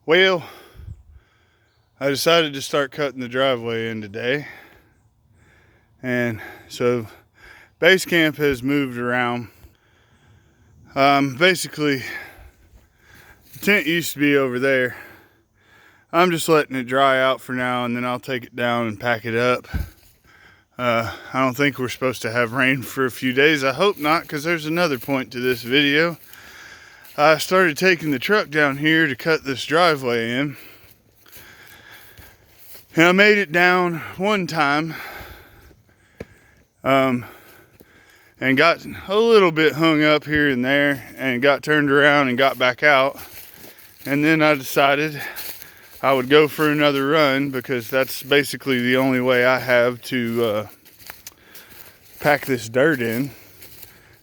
Well, I decided to start cutting the driveway in today. And so base camp has moved around. Basically, the tent used to be over there. I'm just letting it dry out for now, and then I'll take it down and pack it up. I don't think we're supposed to have rain for a few days. I hope not, because there's another point to this video. I started taking the truck down here to cut this driveway in. And I made it down one time. And got a little bit hung up here and there, and got turned around and got back out. And then I decided I would go for another run, because that's basically the only way I have to pack this dirt in,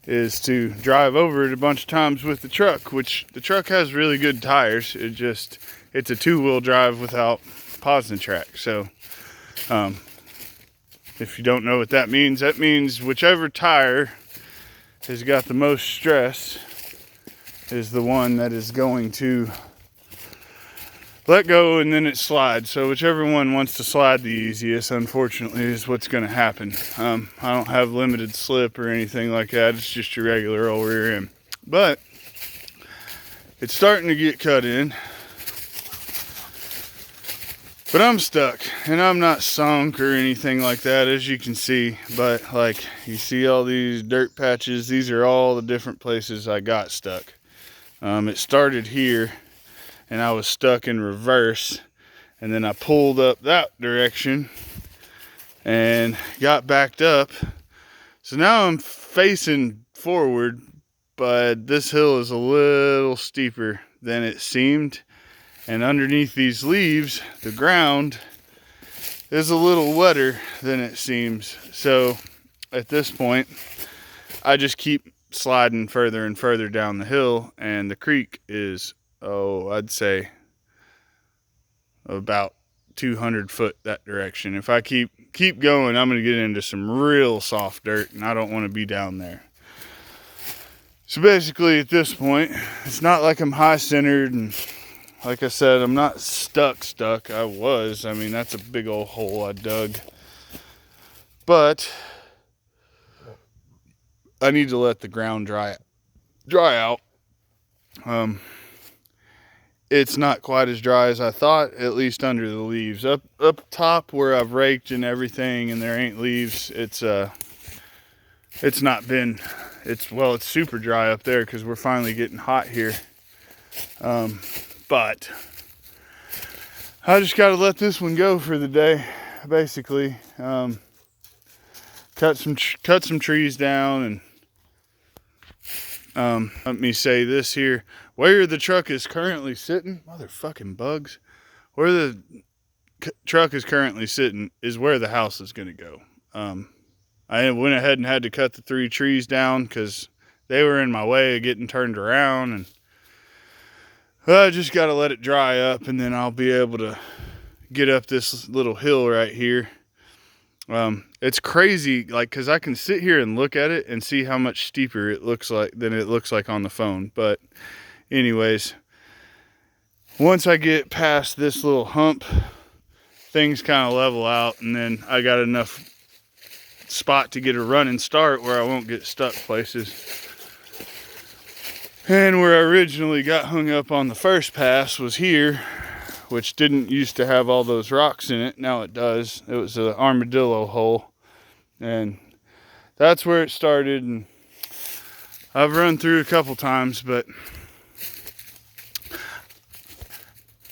is to drive over it a bunch of times with the truck, which the truck has really good tires. It's a two-wheel drive without pausing track. So if you don't know what that means whichever tire has got the most stress is the one that is going to let go, and then it slides. So whichever one wants to slide the easiest, unfortunately, is what's going to happen. I don't have limited slip or anything like that. It's just your regular old rear end. But it's starting to get cut in. But I'm stuck, and I'm not sunk or anything like that, as you can see. But like, you see all these dirt patches. These are all the different places I got stuck. It started here, and I was stuck in reverse, and then I pulled up that direction and got backed up. So now I'm facing forward, but this hill is a little steeper than it seemed. And underneath these leaves, the ground is a little wetter than it seems. So at this point, I just keep sliding further and further down the hill, and the creek is, I'd say about 200 foot that direction. If I keep going, I'm gonna get into some real soft dirt, and I don't want to be down there. So basically at this point, it's not like I'm high centered, and like I said, I'm not stuck. I mean, that's a big old hole I dug. But I need to let the ground dry out. It's not quite as dry as I thought, at least under the leaves. Up top where I've raked and everything and there ain't leaves, it's super dry up there because we're finally getting hot here. But I just got to let this one go for the day, basically. Cut some trees down, and let me say this here. Where the truck is currently sitting, motherfucking bugs, where the truck is currently sitting is where the house is going to go. I went ahead and had to cut the 3 trees down because they were in my way of getting turned around, and I just got to let it dry up, and then I'll be able to get up this little hill right here. It's crazy, like, because I can sit here and look at it and see how much steeper it looks like than it looks like on the phone. But anyways, once I get past this little hump, things kind of level out, and then I got enough spot to get a running start where I won't get stuck places. And where I originally got hung up on the first pass was here, which didn't used to have all those rocks in it. Now it does. It was an armadillo hole, and that's where it started. And I've run through a couple times, but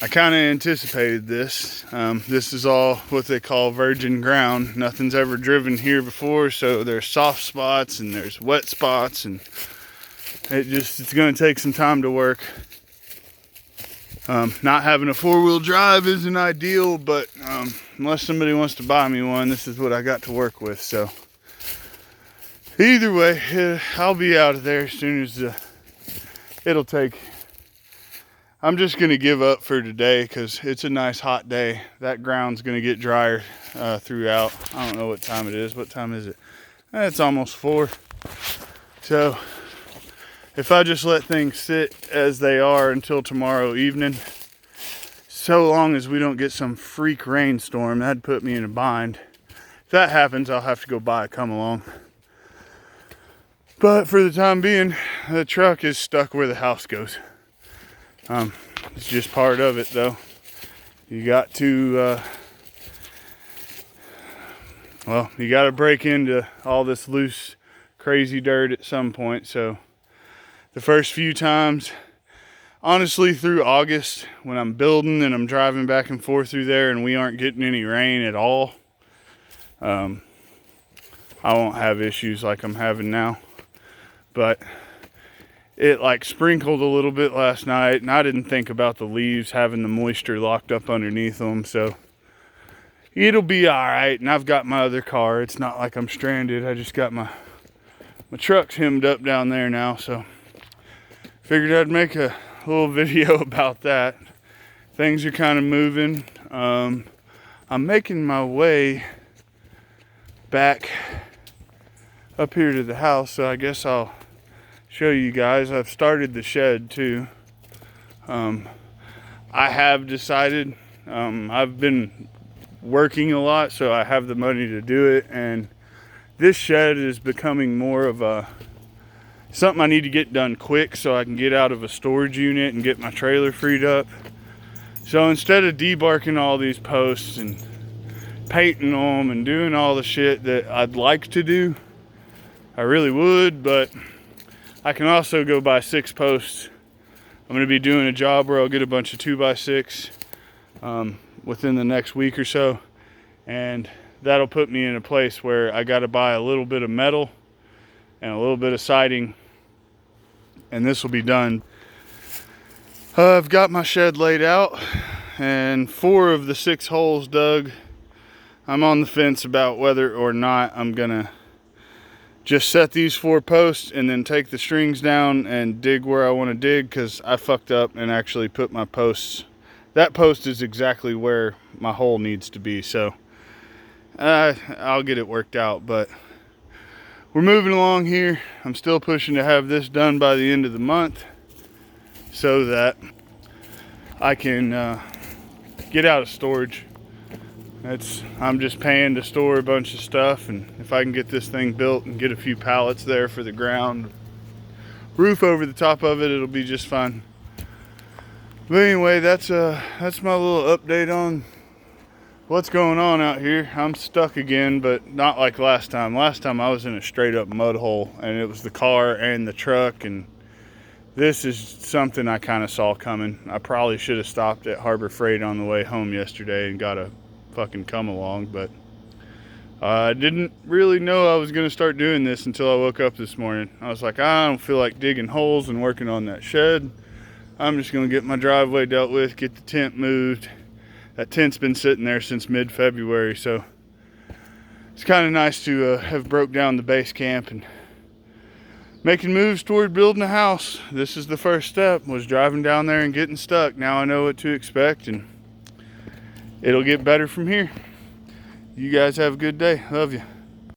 I kind of anticipated this. This is all what they call virgin ground. Nothing's ever driven here before, so there's soft spots and there's wet spots, and it's going to take some time to work. Not having a 4-wheel drive isn't ideal, but unless somebody wants to buy me one, this is what I got to work with. So either way, I'll be out of there as soon as it'll take. I'm just going to give up for today because it's a nice hot day. That ground's going to get drier throughout. I don't know what time it is. What time is it? It's almost 4. So if I just let things sit as they are until tomorrow evening, so long as we don't get some freak rainstorm, that'd put me in a bind. If that happens, I'll have to go buy a come along. But for the time being, the truck is stuck where the house goes. It's just part of it, though. You got to, well, you got to break into all this loose, crazy dirt at some point. So the first few times, honestly, through August, when I'm building and I'm driving back and forth through there and we aren't getting any rain at all, I won't have issues like I'm having now. But it like sprinkled a little bit last night, and I didn't think about the leaves having the moisture locked up underneath them, so it'll be all right. And I've got my other car. It's not like I'm stranded. I just got my truck's hemmed up down there now, so figured I'd make a little video about that. Things are kind of moving. I'm making my way back up here to the house, so I guess I'll show you guys. I've started the shed too. I have decided, I've been working a lot, so I have the money to do it, and this shed is becoming more of a something I need to get done quick so I can get out of a storage unit and get my trailer freed up. So instead of debarking all these posts and painting them and doing all the shit that I'd like to do, I really would, but I can also go buy 6 posts. I'm going to be doing a job where I'll get a bunch of 2x6 within the next week or so, and that'll put me in a place where I got to buy a little bit of metal and a little bit of siding, and this will be done. I've got my shed laid out and 4 of the 6 holes dug. I'm on the fence about whether or not I'm gonna just set these 4 posts and then take the strings down and dig where I want to dig, because I fucked up and actually put my posts. That post is exactly where my hole needs to be, so I'll get it worked out. But we're moving along here. I'm still pushing to have this done by the end of the month so that I can get out of storage. I'm just paying to store a bunch of stuff, and if I can get this thing built and get a few pallets there for the ground, roof over the top of it, it'll be just fine. But anyway, that's my little update on what's going on out here. I'm stuck again, but not like last time. Last time I was in a straight up mud hole, and it was the car and the truck, and this is something I kind of saw coming. I probably should have stopped at Harbor Freight on the way home yesterday and got a fucking come along, but I didn't really know I was going to start doing this until I woke up this morning. I was like, I don't feel like digging holes and working on that shed. I'm just going to get my driveway dealt with, get the tent moved. That tent's been sitting there since mid-February, so it's kind of nice to have broke down the base camp and making moves toward building a house. This is the first step, was driving down there and getting stuck. Now I know what to expect, and it'll get better from here. You guys have a good day. Love you.